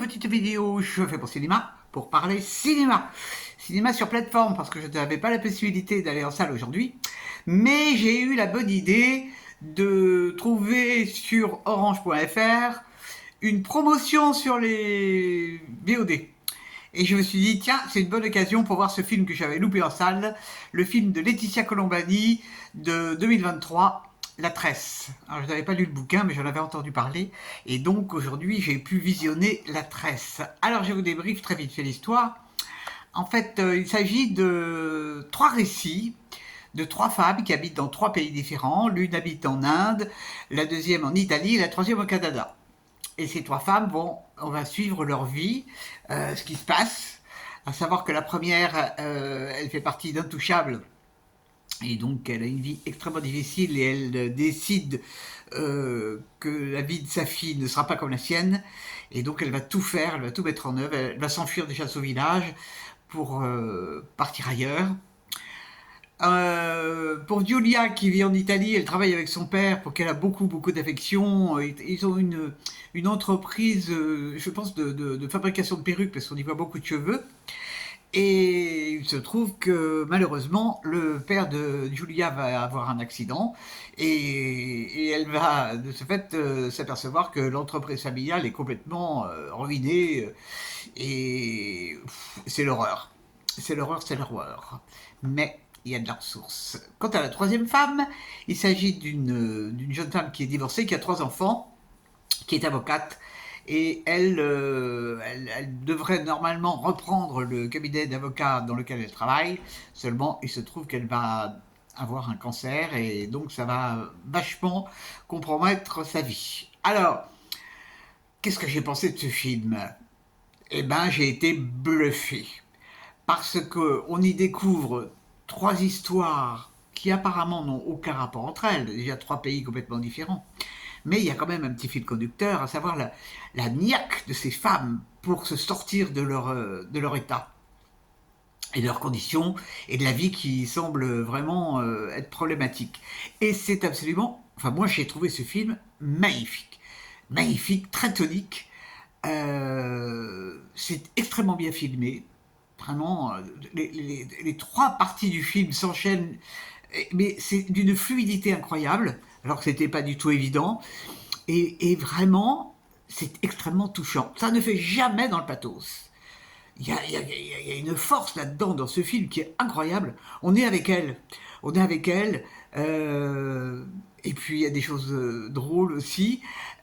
petite vidéo, je fais pour cinéma, pour parler cinéma. Cinéma sur plateforme, parce que je n'avais pas la possibilité d'aller en salle aujourd'hui. Mais j'ai eu la bonne idée de trouver sur orange.fr une promotion sur les VOD. Et je me suis dit, tiens, c'est une bonne occasion pour voir ce film que j'avais loupé en salle, le film de Laetitia Colombani de 2023, La Tresse. Alors, je n'avais pas lu le bouquin, mais j'en avais entendu parler. Et donc, aujourd'hui, j'ai pu visionner La Tresse. Alors, je vous débriefe très vite fait l'histoire. En fait, il s'agit de 3 récits de 3 femmes qui habitent dans 3 pays différents. L'une habite en Inde, la deuxième en Italie et la troisième au Canada. Et ces 3 femmes, on va suivre leur vie, ce qui se passe. À savoir que la première, elle fait partie d'Intouchables. Et donc, elle a une vie extrêmement difficile et elle décide que la vie de sa fille ne sera pas comme la sienne. Et donc, elle va tout faire, elle va tout mettre en œuvre. Elle va s'enfuir déjà de son village pour partir ailleurs. Pour Giulia qui vit en Italie, elle travaille avec son père pour qu'elle a beaucoup d'affection. Ils ont une entreprise, je pense, de fabrication de perruques parce qu'on y voit beaucoup de cheveux. Et il se trouve que malheureusement, le père de Giulia va avoir un accident et elle va de ce fait s'apercevoir que l'entreprise familiale est complètement ruinée et c'est l'horreur. C'est l'horreur, c'est l'horreur. Mais il y a de la ressource. Quant à la troisième femme, il s'agit d'une jeune femme qui est divorcée, qui a 3 enfants, qui est avocate, et elle devrait normalement reprendre le cabinet d'avocat dans lequel elle travaille, seulement il se trouve qu'elle va avoir un cancer, et donc ça va vachement compromettre sa vie. Alors, qu'est-ce que j'ai pensé de ce film? Eh ben, j'ai été bluffé, parce qu'on y découvre 3 histoires qui apparemment n'ont aucun rapport entre elles, déjà 3 pays complètement différents. Mais il y a quand même un petit fil conducteur, à savoir la niaque de ces femmes pour se sortir de leur état et de leurs conditions et de la vie qui semble vraiment être problématique. Et c'est absolument... Enfin, moi, j'ai trouvé ce film magnifique. Magnifique, très tonique. C'est extrêmement bien filmé. Vraiment, les 3 parties du film s'enchaînent, mais c'est d'une fluidité incroyable, alors que c'était pas du tout évident. Et vraiment, c'est extrêmement touchant. Ça ne fait jamais dans le pathos. Il y a une force là-dedans, dans ce film, qui est incroyable. On est avec elle. On est avec elle. Et puis, il y a des choses drôles aussi.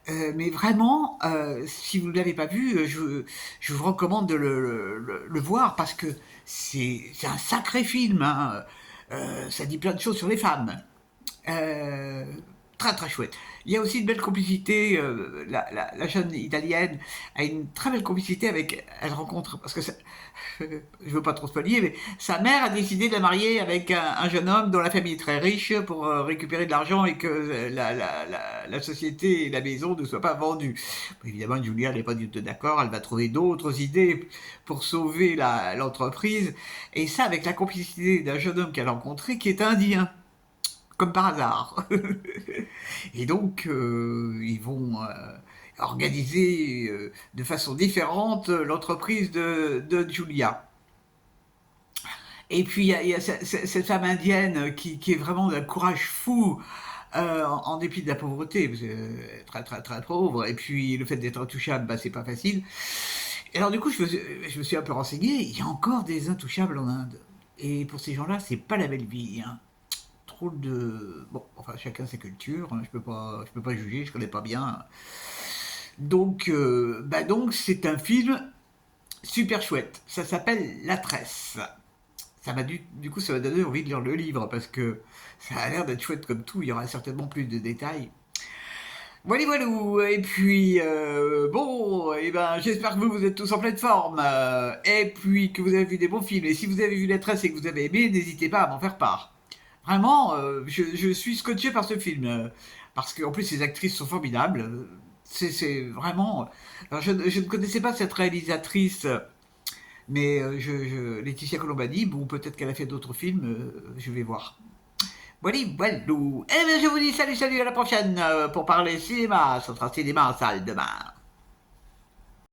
Mais vraiment, si vous ne l'avez pas vu, je vous recommande de le voir parce que c'est un sacré film. Hein. Ça dit plein de choses sur les femmes. Très très chouette. Il y a aussi une belle complicité, la jeune italienne a une très belle complicité avec, elle rencontre, parce que je veux pas trop spoiler, mais sa mère a décidé de la marier avec un jeune homme dont la famille est très riche pour récupérer de l'argent et que la société et la maison ne soient pas vendues. Évidemment, Julia n'est pas du tout d'accord, elle va trouver d'autres idées pour sauver l'entreprise, et ça avec la complicité d'un jeune homme qu'elle a rencontré qui est indien. Comme par hasard. Et donc, ils vont organiser de façon différente l'entreprise de Julia. Et puis, il y a cette femme indienne qui est vraiment d'un courage fou, en dépit de la pauvreté, parce que très très très pauvre, et puis le fait d'être intouchable, bah, c'est pas facile. Et alors du coup, je me suis un peu renseigné, il y a encore des intouchables en Inde. Et pour ces gens-là, c'est pas la belle vie, hein. Bon, enfin, chacun sa culture, hein, je peux pas juger, je connais pas bien. Donc, donc c'est un film super chouette. Ça s'appelle La Tresse. Ça m'a du coup, ça m'a donné envie de lire le livre, parce que ça a l'air d'être chouette comme tout, il y aura certainement plus de détails. Voilà, voilà. Et puis, bon, et ben, j'espère que vous êtes tous en pleine forme, et puis que vous avez vu des bons films. Et si vous avez vu La Tresse et que vous avez aimé, n'hésitez pas à m'en faire part. Vraiment, je suis scotché par ce film, parce qu'en plus les actrices sont formidables. C'est vraiment... Alors je ne connaissais pas cette réalisatrice, mais Laetitia Colombani, bon, peut-être qu'elle a fait d'autres films, je vais voir. Voilà, voilà. Eh bien, je vous dis salut, salut, à la prochaine pour parler cinéma. Ce sera cinéma en salle demain.